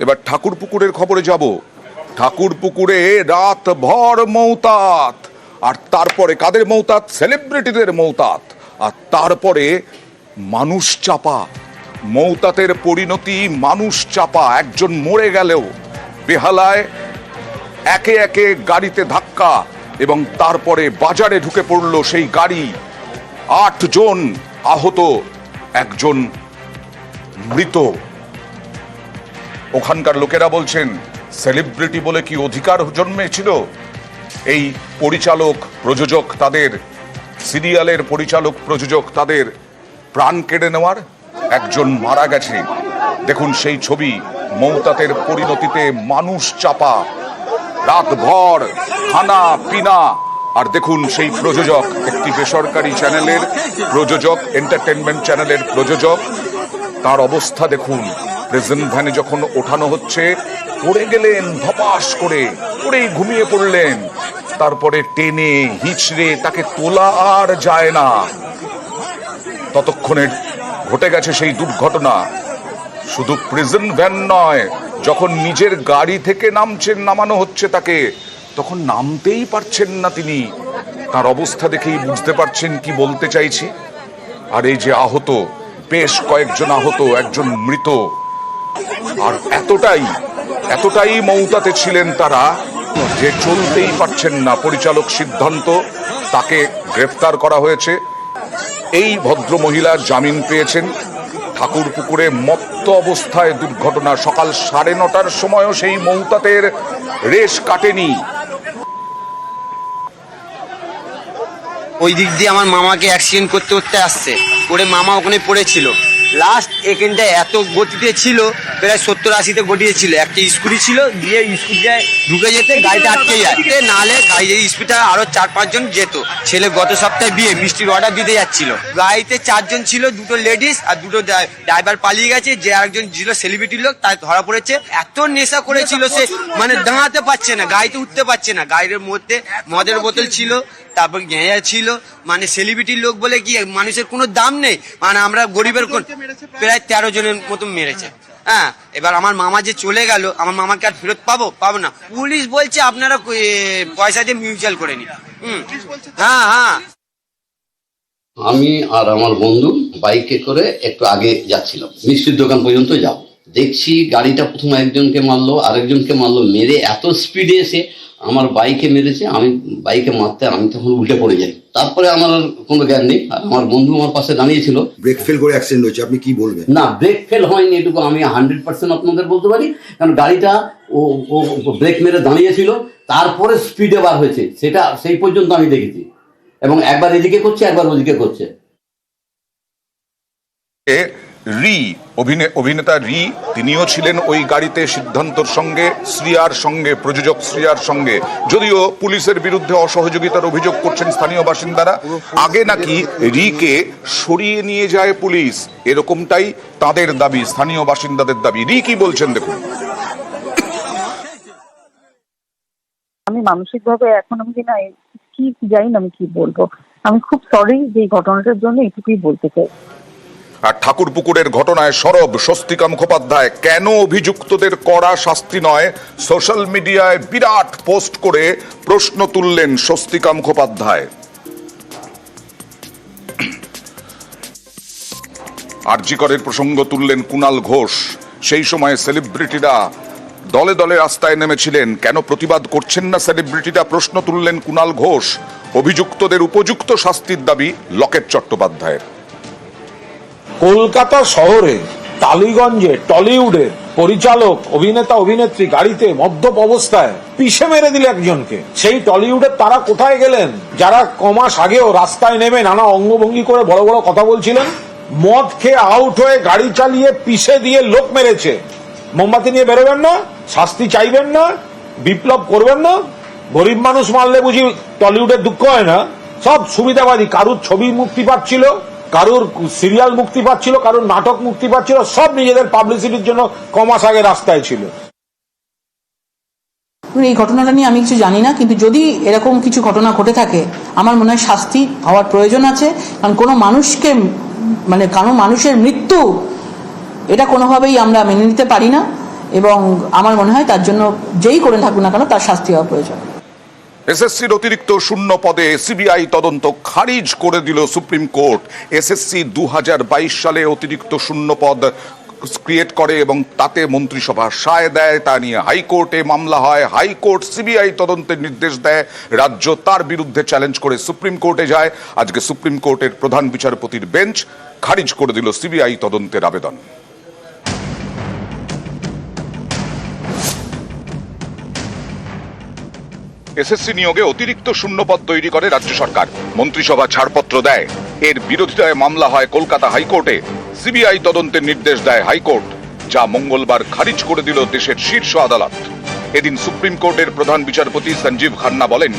এবার ঠাকুরপুকুরের খবরে যাব। ঠাকুরপুকুরে রাতভর মৌতাত, আর তারপরে কাদের মৌতাত? সেলিব্রিটিদের মৌতাত, আর তারপরে মানুষ চাপা। মৌতাতের পরিণতি মানুষ চাপা। একজন মরে গেলেও বেহালায় একে একে গাড়িতে ধাক্কা, এবং তারপরে বাজারে ঢুকে পড়ল সেই গাড়ি। 8 জন আহত, একজন মৃত। ওখানকার লোকেরা বলছেন সেলিব্রিটি বলে কি অধিকার জন্মেছিল? এই পরিচালক প্রযোজক, তাদের সিরিয়ালের পরিচালক প্রযোজক, তাদের প্রাণ কেড়ে নেওয়ার। একজন মারা গেছে। দেখুন সেই ছবি। মৌতাতের পরিণতিতে মানুষ চাপা, রাতভর খানা পিনা। আর দেখুন সেই প্রযোজক, একটি বেসরকারি চ্যানেলের প্রযোজক, এন্টারটেনমেন্ট চ্যানেলের প্রযোজক, তার অবস্থা দেখুন। প্রেজেন্ট ভ্যানে যখন ওঠানো হচ্ছে, পড়ে গেলেন ধপাস করে, পড়েই ঘুমিয়ে পড়লেন। তারপরে টেনে হিচড়ে তাকে তোলা আর যায় না। ততক্ষণে ঘটে গেছে সেই দুর্ঘটনা। শুধু প্রেজেন্ট ভ্যান নয়, যখন নিজের গাড়ি থেকে নামানো হচ্ছে তাকে, তখন নামতেই পারছেন না তিনি। তার অবস্থা দেখেই বুঝতে পারছেন কি বলতে চাইছি। আর এই যে আহত, বেশ কয়েকজন আহত, একজন মৃত। আর এতটাই মৌতাতে ছিলেন তারা যে চলতেই পারছেন না। পরিচালক সিদ্ধান্ত, তাকে গ্রেফতার করা হয়েছে। এই ভদ্র মহিলা জামিন পেয়েছেন। ঠাকুরপুকুরে মত্ত অবস্থায় দুর্ঘটনা। সকাল 9:30টার সময়ও সেই মৌতাতের রেশ কাটেনি। ওই দিক দিয়ে আমার মামাকে অ্যাক্সিডেন্ট করতে করতে আসছে, করে মামা ওখানে পড়েছিল। লাস্ট এখানটায় এত গতিতে ছিল, প্রায় 70-80-তে গতিতে ছিল। একটা স্কুটি ছিল, দিয়ে স্কুটিটায় ঢুকে যেতে গাড়িটা আটকে যায়। নাহলে গাড়ির স্পিডটা আরো 4-5 জন যেত। ছেলে গত সপ্তাহে বিয়ে মিষ্টির অর্ডার দিতে যাচ্ছিল। গাড়িতে 4 জন ছিল, 2টো লেডিস আর 2টো ড্রাইভার পালিয়ে গেছে। যে আরেকজন ছিল সেলিব্রিটির লোক, তাই ধরা পড়েছে। এত নেশা করেছিল সে, মানে দাঁড়াতে পারছে না, গাড়িতে উঠতে পারছে না। গাড়ির মধ্যে মদের বোতল ছিল, তারপর গেঁয়া ছিল। মানে সেলিব্রিটির লোক বলে কি মানুষের কোনো দাম নেই। মানে আমরা গরিবের প্রায় 13 জনের মতো মেরেছে। হ্যাঁ, এবার আমার মামা যে চলে গেল, আমার মামাকে আর ফেরত পাবো না। পুলিশ বলছে আপনারা পয়সা দিয়ে মিউচুয়াল করে নিন। হ্যাঁ, আমি আর আমার বন্ধু বাইকে করে একটু আগে যাচ্ছিলাম, মিষ্টির দোকান পর্যন্ত যাব। দেখছি গাড়িটা প্রথম একজনকে মারলো, আরেকজনকে মারলো, মেরে এত স্পিডে এসে আমার বাইকে মেরেছে। আমি বাইকে মারতে আমি তখন উল্টে পড়ে যাই। তারপরে আমার আর কোনো জ্ঞান নেই। আর আমার বন্ধু আমার পাশে দাঁড়িয়েছিল। ব্রেক ফেল করে অ্যাক্সিডেন্ট হয়েছে, আপনি কি বলবেন? না, ব্রেক ফেল হয়নি, এটুকু আমি 100% আপনাদের বলতে পারি। কারণ গাড়িটা ও ব্রেক মেরে দাঁড়িয়েছিল, তারপরে স্পিডে বার হয়েছে, সেটা সেই পর্যন্ত আমি দেখেছি। এবং একবার এদিকে করছে, একবার ওদিকে করছে। অভিনেতা রি, তিনিও ছিলেন ওই গাড়িতে সিদ্ধান্তর সঙ্গে, শ্রিয়ার সঙ্গে, প্রযোজক শ্রিয়ার সঙ্গে। যদিও পুলিশের বিরুদ্ধে অসহযোগিতার অভিযোগ করছেন স্থানীয় বাসিন্দারা। আগে নাকি রিকে সরিয়ে নিয়ে যায় পুলিশ, এরকমটাই তাদের দাবি, স্থানীয় বাসিন্দাদের দাবি। রি কি বলছেন দেখুন। আমি মানসিকভাবে এখন আমি কি জানি না আমি কি বলবো। আমি খুব সরি যে এই ঘটনাটার জন্য, এটুকুই বলতে চাই। আর ঠাকুরপুকুরের ঘটনায় সরব স্বস্তিকা মুখোপাধ্যায়। কেন অভিযুক্তদের কড়া শাস্তি নয়, সোশ্যাল মিডিয়ায় বিরাট পোস্ট করে প্রশ্ন তুললেন স্বস্তিকা মুখোপাধ্যায়। আরজি করের প্রসঙ্গ তুললেন কুণাল ঘোষ। সেই সময় সেলিব্রিটিরা দলে দলে রাস্তায় নেমেছিলেন। কেন প্রতিবাদ করছেন না সেলিব্রিটিরা, প্রশ্ন তুললেন কুণাল ঘোষ। অভিযুক্তদের উপযুক্ত শাস্তির দাবি লকেট চট্টোপাধ্যায়ের। কলকাতা শহরে টালিগঞ্জে টলিউডের পরিচালক, অভিনেতা, অভিনেত্রী গাড়িতে মদ্যপ অবস্থায় পিষে মেরে দিল একজনকে। সেই টলিউডের তারা কোথায় গেলেন যারা কমাস আগেও রাস্তায় নেমে নানা অঙ্গভঙ্গি করে বড় বড় কথা বলছিলেন? মদ খেয়ে আউট হয়ে গাড়ি চালিয়ে পিষে দিয়ে লোক মেরেছে। মোমবাতি নিয়ে বেরোবেন না? শাস্তি চাইবেন না? বিপ্লব করবেন না? গরিব মানুষ মারলে বুঝি টলিউডের দুঃখ হয় না? সব সুবিধাবাদী। কারুর ছবি মুক্তি পাচ্ছিল, কারুর সিরিয়াল মুক্তি পাচ্ছিল, কারুর নাটক মুক্তি পাচ্ছিল, সব নিজেদের পাবলিসিটির জন্য কমাস আগে রাস্তায় ছিল। এই ঘটনাটা নিয়ে আমি কিছু জানি না, কিন্তু যদি এরকম কিছু ঘটনা ঘটে থাকে আমার মনে হয় শাস্তি হওয়ার প্রয়োজন আছে। কারণ কোনো মানুষকে, মানে কোনো মানুষের মৃত্যু এটা কোনোভাবেই আমরা মেনে নিতে পারি না। এবং আমার মনে হয় তার জন্য যেই করে থাকুক না কেন তার শাস্তি হওয়া প্রয়োজন। এসএসসির অতিরিক্ত শূন্য পদে সিবিআই তদন্ত খারিজ করে দিল সুপ্রিম কোর্ট। এসএসসি 2022 সালে অতিরিক্ত শূন্য পদ ক্রিয়েট করে এবং তাতে মন্ত্রিসভা সায় দেয়। তা নিয়ে হাইকোর্টে মামলা হয়। হাইকোর্ট সিবিআই তদন্তের নির্দেশ দেয়। রাজ্য তার বিরুদ্ধে চ্যালেঞ্জ করে সুপ্রিম কোর্টে যায়। আজকে সুপ্রিম কোর্টের প্রধান বিচারপতির বেঞ্চ খারিজ করে দিল সিবিআই তদন্তের আবেদন। এসএসসি নিয়োগে অতিরিক্ত শূন্যপদ তৈরি করে রাজ্য সরকার। মন্ত্রিসভা ছাড়পত্র দেয়। এর বিরোধিতায় মামলা হয় কলকাতা হাইকোর্টে। সিবিআই তদন্তের নির্দেশ দেয় হাইকোর্ট, যা মঙ্গলবার খারিজ করে দিল দেশের শীর্ষ আদালত। এদিন সুপ্রিম কোর্টের প্রধান বিচারপতি সঞ্জীব খান্না বলেন,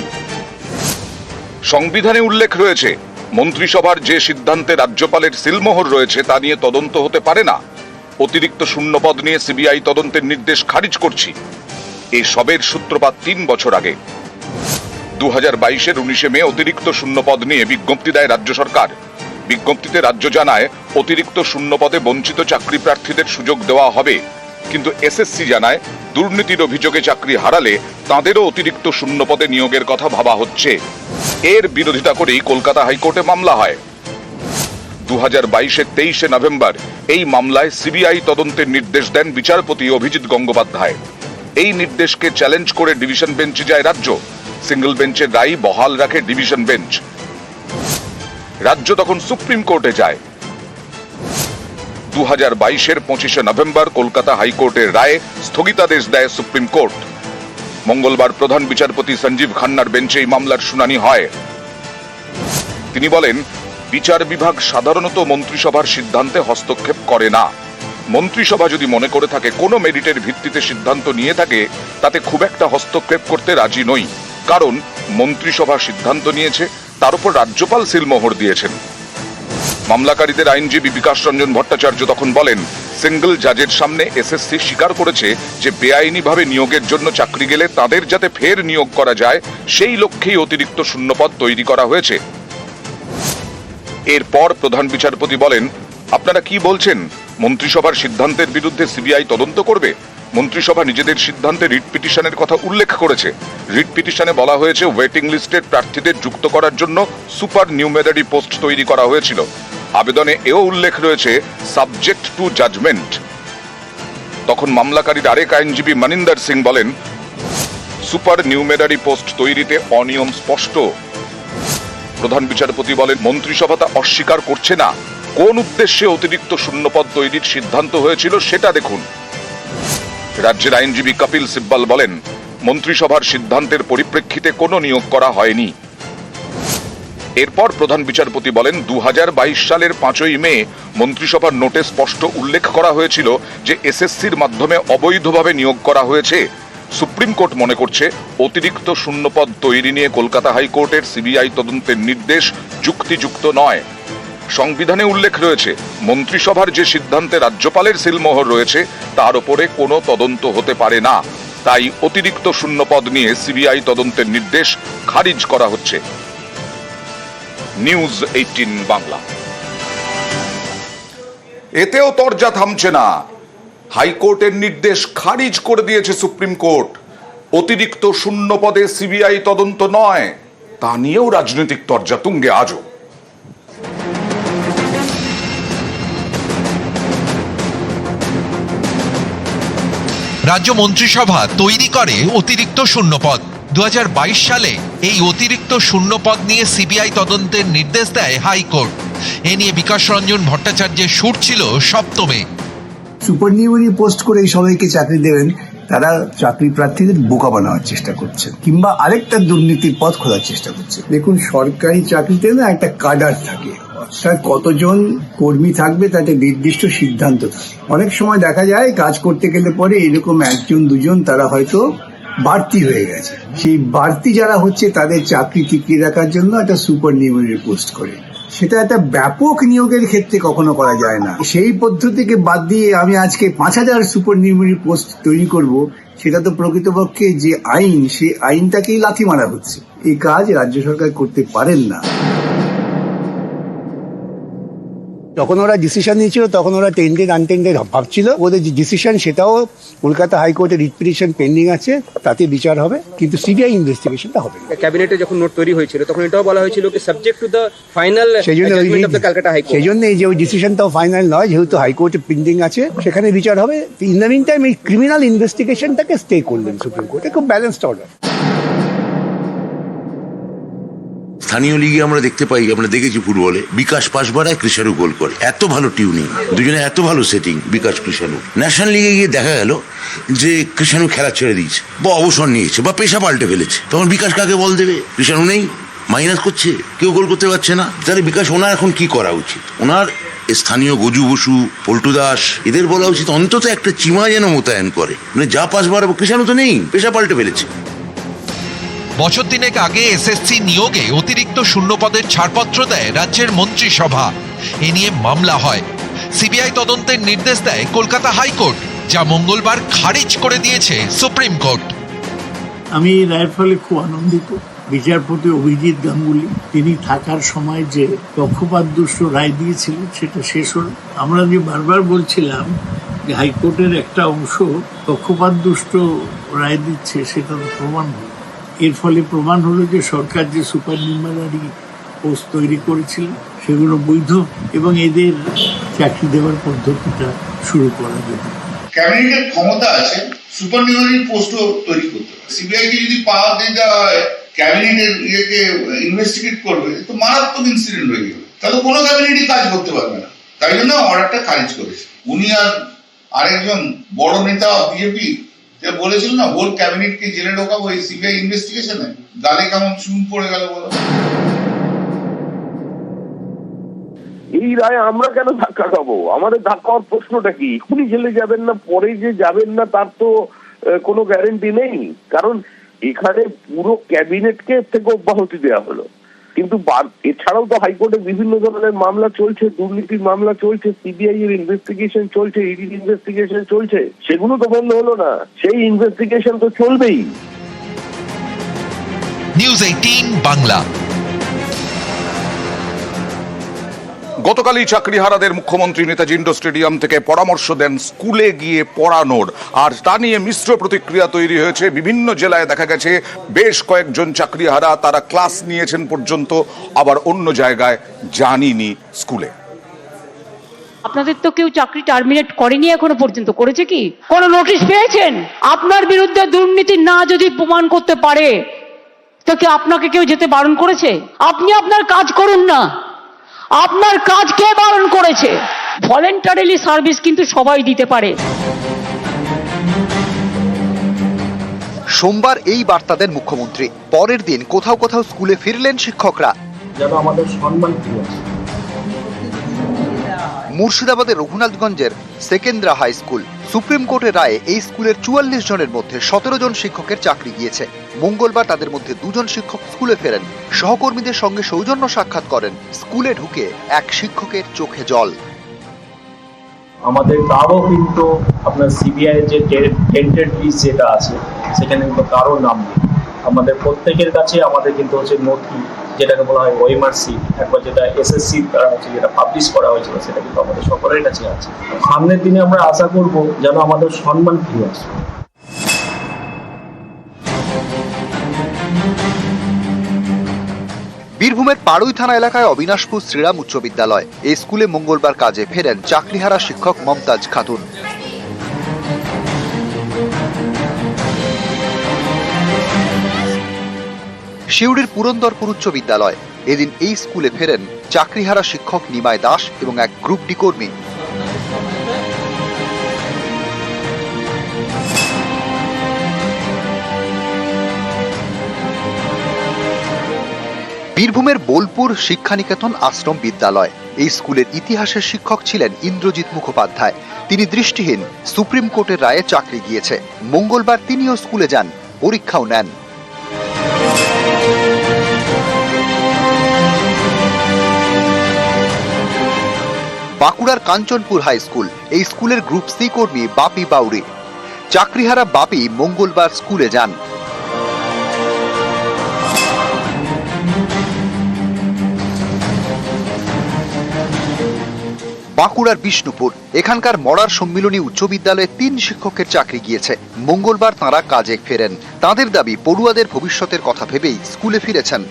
সংবিধানে উল্লেখ রয়েছে মন্ত্রিসভার যে সিদ্ধান্তে রাজ্যপালের সিলমোহর রয়েছে তা নিয়ে তদন্ত হতে পারে না। অতিরিক্ত শূন্যপদ নিয়ে সিবিআই তদন্তের নির্দেশ খারিজ করছি। এই সবের সূত্রপাত 3 বছর আগে 2022-এর 19 মে অতিরিক্ত শূন্যপদ নিয়ে বিজ্ঞপ্তি দেয় রাজ্য সরকার। বিজ্ঞপ্তিতে রাজ্য জানায় অতিরিক্ত শূন্যপদে বঞ্চিত চাকরি প্রার্থীদের সুযোগ দেওয়া হবে, কিন্তু এসএসসি জানায় দুর্নীতির অভিযোগে চাকরি হারালে তাঁদেরও অতিরিক্ত শূন্যপদে নিয়োগের কথা ভাবা হচ্ছে। এর বিরোধিতা করেই কলকাতা হাইকোর্টে মামলা হয়। 2022-এর 23 নভেম্বর এই মামলায় সিবিআই তদন্তের নির্দেশ দেন বিচারপতি অভিজিৎ গঙ্গোপাধ্যায়। এই নির্দেশকে চ্যালেঞ্জ করে ডিভিশন বেঞ্চে যায় রাজ্য। সিঙ্গল বেঞ্চের রায় বহাল রাখে ডিভিশন বেঞ্চ। রাজ্য তখন সুপ্রিম কোর্টে যায়। 2022-এর 25 নভেম্বর কলকাতা হাইকোর্টের রায়ে স্থগিতাদেশ দেয় সুপ্রিম কোর্ট। মঙ্গলবার প্রধান বিচারপতি সঞ্জীব খান্নার বেঞ্চে এই মামলার শুনানি হয়। তিনি বলেন, বিচার বিভাগ সাধারণত মন্ত্রিসভার সিদ্ধান্তে হস্তক্ষেপ করে না। মন্ত্রিসভা যদি মনে করে থাকে কোনো মেরিটের ভিত্তিতে সিদ্ধান্ত নিয়ে থাকে, তাতে খুব একটা হস্তক্ষেপ করতে রাজি নই, কারণ মন্ত্রিসভা সিদ্ধান্ত নিয়েছে, তার উপর রাজ্যপাল সিলমোহর দিয়েছেন। মামলাকারীদের আইনজীবী বিকাশ রঞ্জন ভট্টাচার্য তখন বলেন, সিঙ্গল জাজের সামনে এসএসসি স্বীকার করেছে যে বেআইনিভাবে নিয়োগের জন্য চাকরি গেলে তাদের যাতে ফের নিয়োগ করা যায় সেই লক্ষ্যেই অতিরিক্ত শূন্যপদ তৈরি করা হয়েছে। এরপর প্রধান বিচারপতি বলেন, আপনারা কি বলছেন? মন্ত্রিসভার সিদ্ধান্তের বিরুদ্ধে সিবিআই তদন্ত করবে? মন্ত্রিসভা নিজেদের সিদ্ধান্তে রিট পিটিশনের কথা উল্লেখ করেছে। রিট পিটিশনে বলা হয়েছে ওয়েটিং লিস্টের প্রার্থীদের যুক্ত করার জন্য সুপার নিউমেরারি পোস্ট তৈরি করা হয়েছিল। আবেদনে এও উল্লেখ রয়েছে সাবজেক্ট টু জাজমেন্ট। তখন মামলাকারীর আরেক আইনজীবী মনিন্দর সিং বলেন, সুপার নিউমেরারি পোস্ট তৈরিতে অনিয়ম স্পষ্ট। প্রধান বিচারপতি বলেন, মন্ত্রিসভা তা অস্বীকার করছে না। কোন উদ্দেশ্যে অতিরিক্ত শূন্যপদ তৈরির সিদ্ধান্ত হয়েছিল সেটা দেখুন। রাজ্যের আইনজীবী কপিল সিব্বল বলেন, মন্ত্রিসভার সিদ্ধান্তের পরিপ্রেক্ষিতে কোনো নিয়োগ করা হয়নি। এরপর প্রধান বিচারপতি বলেন, 2022 সালের 5 মে মন্ত্রিসভার নোটে স্পষ্ট উল্লেখ করা হয়েছিল যে এসএসসির মাধ্যমে অবৈধভাবে নিয়োগ করা হয়েছে। সুপ্রিম কোর্ট মনে করছে অতিরিক্ত শূন্যপদ তৈরি নিয়ে কলকাতা হাইকোর্টের সিবিআই তদন্তের নির্দেশ যুক্তিযুক্ত নয়। সংবিধানে উল্লেখ রয়েছে মন্ত্রিসভার যে সিদ্ধান্তে রাজ্যপালের সিলমোহর রয়েছে তার উপরে কোনো তদন্ত হতে পারে না। তাই অতিরিক্ত শূন্যপদ নিয়ে সিবিআই তদন্তের নির্দেশ খারিজ করা হচ্ছে। নিউজ 18 বাংলা। এতেও তরজা থামছে না। হাইকোর্টের নির্দেশ খারিজ করে দিয়েছে সুপ্রিম কোর্ট। অতিরিক্ত শূন্যপদে সিবিআই তদন্ত নয়, তা নিয়েও রাজনৈতিক তরজা তুঙ্গে আজও। রাজ্য মন্ত্রিসভা তৈরি করে অতিরিক্ত শূন্যপদ। 2022 সালে এই অতিরিক্ত শূন্যপদ নিয়ে সিবিআই তদন্তের নির্দেশ দেয় হাইকোর্ট। এ নিয়ে বিকাশ রঞ্জন ভট্টাচার্যের সুর ছিল সপ্তমে। সুপারনিউমারি পোস্ট করে সবাইকে চাকরি দেবেন, তারা চাকরি প্রার্থীদের বোকা বানানোর চেষ্টা করছে, কিংবা আরেকটা দুর্নীতির পথ খোলার চেষ্টা করছে। দেখুন, সরকারি চাকরিতে না একটা কাডার থাকে, অর্থাৎ কতজন কর্মী থাকবে তাতে নির্দিষ্ট সিদ্ধান্ত থাকে। অনেক সময় দেখা যায় কাজ করতে গেলে পরে এরকম 1 2 তারা হয়তো বাড়তি হয়ে গেছে। সেই বাড়তি যারা হচ্ছে তাদের চাকরি টিকিয়ে রাখার জন্য একটা সুপারনিউমারি পোস্ট করে। সেটা একটা ব্যাপক নিয়োগের ক্ষেত্রে কখনো করা যায় না। সেই পদ্ধতিকে বাদ দিয়ে আমি আজকে 5000 সুপারনিউমারি পোস্ট তৈরি করব, সেটা তো প্রকৃতপক্ষে যে আইন, সেই আইনটাকেই লাথি মারা হচ্ছে। এই কাজ রাজ্য সরকার করতে পারেন না। যখন ওরা ডিসিশন নিয়েছিল তখন ওরা টেন্ডেড আনটেন্ডেড ভাবছিল, ওদের যে ডিসিশন সেটাও কলকাতা হাইকোর্টের রিট পিটিশন পেন্ডিং আছে, তাতে বিচার হবে, কিন্তু সিবিআই ইনভেস্টিগেশনটা হবে না। ক্যাবিনেটে যখন নোট তৈরি হয়েছিল তখন এটাও বলা হয়েছিল কি subject to the final judgment of the Calcutta high court. সেই জন্য এই যে ওই ডিসিশনটাও ফাইনাল নয়, যেহেতু হাইকোর্টে পেন্ডিং আছে, সেখানে বিচার হবে। ইন দ্য মিন টাইম এই ক্রিমিনাল ইনভেস্টিগেশনটাকে স্টে করলেন সুপ্রিম কোর্টে, খুব ব্যালেন্সড অর্ডার। স্থানীয় লিগে আমরা দেখতে পাই, আমরা দেখেছি ফুটবলে বিকাশ পাস বাড়ায়, কৃষাণু গোল করে, এত ভালো টিউনিং, দুজনে এত ভালো সেটিং বিকাশ কৃষাণু। ন্যাশনাল লিগে গিয়ে দেখা গেল যে কৃষাণু খেলা ছেড়ে দিয়েছে বা অবসর নিয়েছে বা পেশা পাল্টে ফেলেছে, তখন বিকাশ কাকে বল দেবে? কৃষাণু নেই, মাইনাস করছে, কেউ গোল করতে পারছে না, তাহলে বিকাশ ওনার এখন কি করা উচিত? ওনার স্থানীয় গজু বসু, পল্টু দাস, এদের বলা উচিত অন্তত একটা চিমা যেন মোতায়েন করে, মানে যা পাস বাড়াবো, কৃষাণু তো নেই, পেশা পাল্টে ফেলেছে। বছর তিনেক আগে এসএসসি নিয়োগে অতিরিক্ত শূন্যপদের ছাড়পত্র দেয় রাজ্যের মন্ত্রিসভা। এ নিয়ে মামলা হয়, সিবিআই তদন্তের নির্দেশ দেয় কলকাতা হাইকোর্ট, যা মঙ্গলবার খারিজ করে দিয়েছে সুপ্রিম কোর্ট। আমি এই রায়ের ফলে খুব আনন্দিত। বিচারপতি অভিজিৎ গাঙ্গুলি তিনি থাকার সময় যে পক্ষপাতদুষ্ট রায় দিয়েছিলেন সেটা শেষ হল। আমরা যে বারবার বলছিলাম যে হাইকোর্টের একটা অংশ পক্ষপাতদুষ্ট রায় দিচ্ছে, সেটা তো প্রমাণ হল। এর ফলে প্রমাণ হলো যে সরকার যে সুপারনিউমারি পোস্ট তৈরি করেছিল সেগুলো বৈধ এবং এদের চাকরি দেওয়ার পদ্ধতিটা শুরু করা যাবে। ক্যাবিনেটের ক্ষমতা আছে সুপারনিউমারি পোস্টও তৈরি করতে। সিবিআই কে যদি পাওয়ার দিয়ে দেওয়া হয় ক্যাবিনেটের ইয়েকে ইনভেস্টিগেট করবে, তো মারাত্মক ইনসিডেন্ট হয়ে যাবে, তাহলে কোনো ক্যাবিনেটই কাজ করতে পারবে না। তাই জন্য অর্ডারটা খারিজ করেছে উনি। আর আরেকজন বড় নেতা বিজেপি যে বলেছিল না হোল ক্যাবিনেটকে জেলে ঢোকাবো এই সিবিআই ইনভেস্টিগেশনে, গালে কেমন চুন পড়ে গেল বলো। এই রায় আমরা কেন ধাক্কা খাবো? আমাদের ধাক্কা হওয়ার প্রশ্নটা কি? এখনই জেলে যাবেন না, পরে যে যাবেন না তার তো কোনো গ্যারেন্টি নেই, কারণ এখানে পুরো ক্যাবিনেটকে থেকে অব্যাহতি দেওয়া হলো। কিন্তু এছাড়াও তো হাইকোর্টে বিভিন্ন ধরনের মামলা চলছে, দুর্নীতির মামলা চলছে, সিবিআই এর ইনভেস্টিগেশন চলছে, ইডির ইনভেস্টিগেশন চলছে, সেগুলো তো বন্ধ হলো না, সেই ইনভেস্টিগেশন তো চলবেই। নিউজ 18 বাংলা। গতকালই চাকরিহারাদের মুখ্যমন্ত্রী নেতাজি ইন্ডোর স্টেডিয়াম থেকে পরামর্শ দেন স্কুলে গিয়ে পড়ানোর, আর তা নিয়ে মিশ্র প্রতিক্রিয়া তৈরি হয়েছে। বিভিন্ন জেলায় দেখা গেছে বেশ কয়েকজন চাকরিহারা তারা ক্লাস নিয়েছেন পর্যন্ত, আবার অন্য জায়গায় জানিনি স্কুলে। আপনাদের তো কেউ চাকরি টার্মিনেট করেনি এখনো পর্যন্ত, করেছে কি? কোন নোটিশ পেয়েছেন? আপনার বিরুদ্ধে দুর্নীতি না যদি প্রমাণ করতে পারে তো কি আপনাকে কেউ যেতে বারণ করেছে? আপনি আপনার কাজ করুন না, আপনার কাজ কে বারণ করেছে? ভলেন্টারিলি সার্ভিস কিন্তু সবাই দিতে পারে। সোমবার এই বার্তা দেন মুখ্যমন্ত্রী। পরের দিন কোথাও কোথাও স্কুলে ফিরলেন শিক্ষকরা। যেন আমাদের সম্মান ফিরে আসে। মুর্শিদাবাদের রঘুনাথগঞ্জের সেকেন্দ্রা হাই স্কুল, সুপ্রিম কোর্টের রায়ে এই স্কুলের 44 জনের মধ্যে 17 জন শিক্ষকের চাকরি গিয়েছে। মঙ্গলবার তাদের মধ্যে 2 জন শিক্ষক স্কুলে ফেরেন, সহকর্মীদের সঙ্গে সৌজন্য সাক্ষাৎ করেন। স্কুলে ঢুকে এক শিক্ষকের চোখে জল। আমাদের কারো কিন্তু আপনার সিবিআই যে টেন্টেড লিস্ট যেটা আছে সেখানে কিন্তু কারো নাম নেই। আমাদের প্রত্যেকের কাছে আমাদের কিন্তু হচ্ছে নথি, যেটাকে বলা হয় ওএমআরসি, একবার যেটা এসএসসি করা হয়েছে, যেটা পাবলিশ করা হয়েছিল, সেটা কিন্তু আমাদের সকলের কাছে আছে। সামনের দিনে আমরা আশা করব যেন আমাদের সম্মান ফিরে আসে। বীরভূমের পাড়ুই থানা এলাকায় অবিনাশপুর শ্রীরাম উচ্চ বিদ্যালয়, এই স্কুলে মঙ্গলবার কাজে ফেরেন চাকরিহারা শিক্ষক মমতাজ খাতুন। শিউড়ির পুরন্দরপুর উচ্চ বিদ্যালয়, এদিন এই স্কুলে ফেরেন চাকরিহারা শিক্ষক নিমাই দাস এবং এক গ্রুপ ডি কর্মী। বীরভূমের বোলপুর শিক্ষানিকেতন আশ্রম বিদ্যালয়, এই স্কুলের ইতিহাসের শিক্ষক ছিলেন ইন্দ্রজিৎ মুখোপাধ্যায়। তিনি দৃষ্টিহীন, সুপ্রিম কোর্টের রায়ে চাকরি গিয়েছে। মঙ্গলবার তিনিও স্কুলে যান, পরীক্ষাও নেন। বাঁকুড়ার কাঞ্চনপুর হাই স্কুল, এই স্কুলের গ্রুপ সি কর্মী বাপি বাউরি। চাকরিহারা বাপি মঙ্গলবার স্কুলে যান। বাঁকুড়ার বিষ্ণুপুর, এখানকার মরার সম্মিলনী উচ্চ বিদ্যালয়ে 3 শিক্ষকের চাকরি গিয়েছে। মঙ্গলবার তাঁরা কাজে ফেরেন। তাঁদের দাবি পড়ুয়াদের ভবিষ্যতের কথা ভেবেই স্কুলে ফিরেছেন।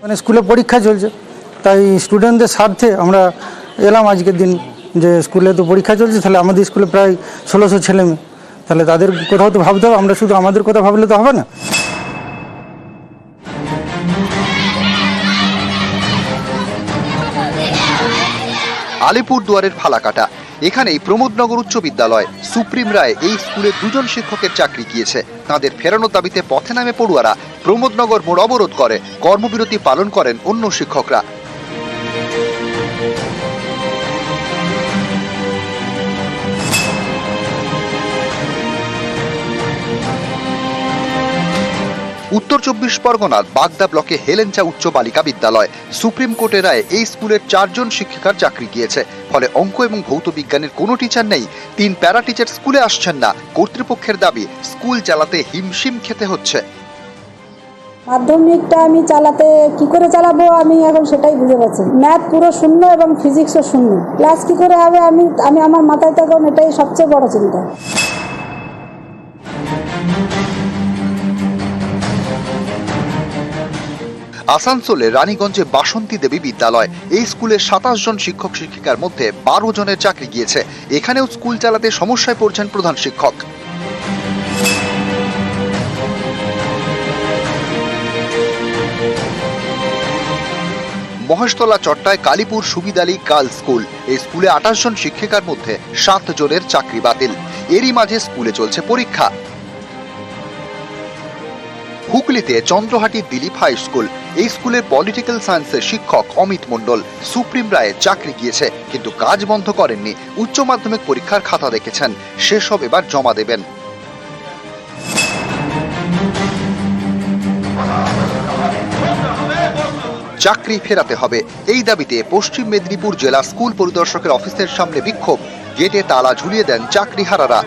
মানে স্কুলে পরীক্ষা চলছে, তাই স্টুডেন্টদের স্বার্থে আমরা এলাম আজকের দিন, যে স্কুলে তো পরীক্ষা চলছে, তাহলে আমাদের স্কুলে প্রায় 1600 ছেলে মেয়ে, তাহলে তাদের কোথাও তো ভাবতে হবে, আমরা শুধু আমাদের কথা ভাবলে তো হবে না। আলিপুরদুয়ারের ফালাকাটা, এখানেই প্রমোদনগর উচ্চ বিদ্যালয়। সুপ্রিম রায় এই স্কুলে 2 জন শিক্ষকের চাকরি গিয়েছে। তাদের ফেরানোর দাবিতে পথে নামে পড়ুয়ারা। প্রমোদনগর মোড় অবরোধ করে, কর্মবিরতি পালন করেন অন্য শিক্ষকরা। উত্তর 24 পরগনার বাগদা ব্লকে হেলেঞ্চা উচ্চ বালিকা বিদ্যালয়। সুপ্রিম কোর্টের রায়ে এই স্কুলের 4 জন শিক্ষিকার চাকরি গিয়েছে। ফলে অঙ্ক এবং ভৌত বিজ্ঞানের কোনো টিচার নেই। 3 প্যারা টিচার স্কুলে আসছেন না। কর্তৃপক্ষের দাবি স্কুল চালাতে হিমশিম খেতে হচ্ছে। মাধ্যমিকটা আমি চালাতে কি করে চালাবো আমি এখন সেটাই বুঝে পাচ্ছি। ম্যাথ পুরো শূন্য এবং ফিজিক্সও শূন্য। ক্লাস কি করে হবে আমি আমার মাথায় তখন এটাই সবচেয়ে বড় চিন্তা। আসানসোলে রানীগঞ্জে বাসন্তী দেবী বিদ্যালয়। এই স্কুলে 27 জন শিক্ষক শিক্ষিকার মধ্যে 12 জনের চাকরি গিয়েছে। এখানেও স্কুল চালাতে সমস্যায় পড়ছেন প্রধান শিক্ষক। Maheshtala চট্টায় Kalipur Subid Ali girls school. এই স্কুলে 28 জন শিক্ষিকার মধ্যে 7 জনের চাকরি বাতিল। এরই মাঝে স্কুলে চলছে পরীক্ষা। হুগলিতে চন্দ্রহাটি দিলীপ হাই স্কুল। এই স্কুলের পলিটিক্যাল সায়েন্সের শিক্ষক অমিত মণ্ডল। সুপ্রিম রায়ে চাকরি গিয়েছে, কিন্তু কাজ বন্ধ করেননি। উচ্চ মাধ্যমিক পরীক্ষার খাতা দেখেছেন, সেসব এবার জমা দেবেন। চাকরি ফেরাতে হবে, এই দাবিতে পশ্চিম মেদিনীপুর জেলা স্কুল পরিদর্শকের অফিসের সামনে বিক্ষোভ। গেটে তালা ঝুলিয়ে দেন চাকরিহারারা।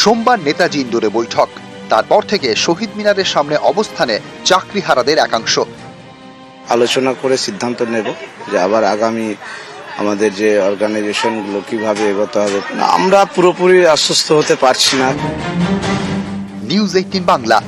সোমবার নেতাজি ইন্দোরে বৈঠক। তারপর থেকে শহীদ মিনারের সামনে অবস্থানে চাকরিহারাদের একাংশ। আলোচনা করে সিদ্ধান্ত নেব যে আবার আগামী আমাদের যে অর্গানাইজেশনগুলো কিভাবে এগোতে হবে। আমরা পুরোপুরি আশ্বস্ত হতে পারছি না। নিউজ 18 বাংলা।